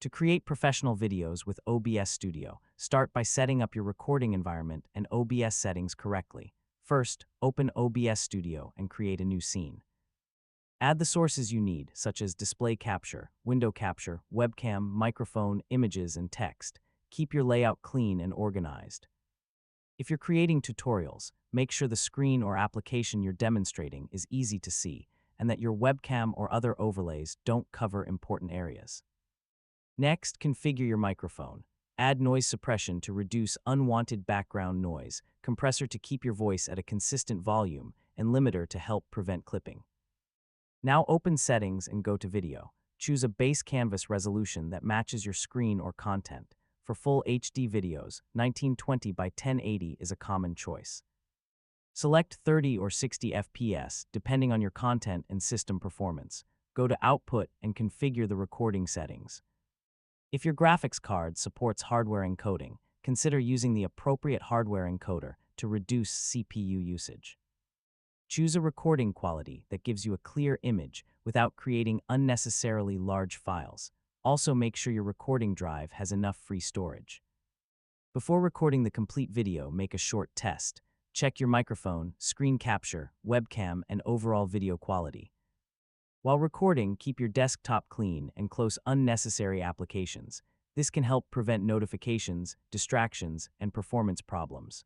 To create professional videos with OBS Studio, start by setting up your recording environment and OBS settings correctly. First, open OBS Studio and create a new scene. Add the sources you need, such as display capture, window capture, webcam, microphone, images, and text. Keep your layout clean and organized. If you're creating tutorials, make sure the screen or application you're demonstrating is easy to see and that your webcam or other overlays don't cover important areas. Next, configure your microphone. Add noise suppression to reduce unwanted background noise, compressor to keep your voice at a consistent volume, and limiter to help prevent clipping. Now open Settings and go to Video. Choose a base canvas resolution that matches your screen or content. For full HD videos, 1920 by 1080 is a common choice. Select 30 or 60 FPS, depending on your content and system performance. Go to Output and configure the recording settings. If your graphics card supports hardware encoding, consider using the appropriate hardware encoder to reduce CPU usage. Choose a recording quality that gives you a clear image without creating unnecessarily large files. Also, make sure your recording drive has enough free storage. Before recording the complete video, make a short test. Check your microphone, screen capture, webcam, and overall video quality. While recording, keep your desktop clean and close unnecessary applications. This can help prevent notifications, distractions, and performance problems.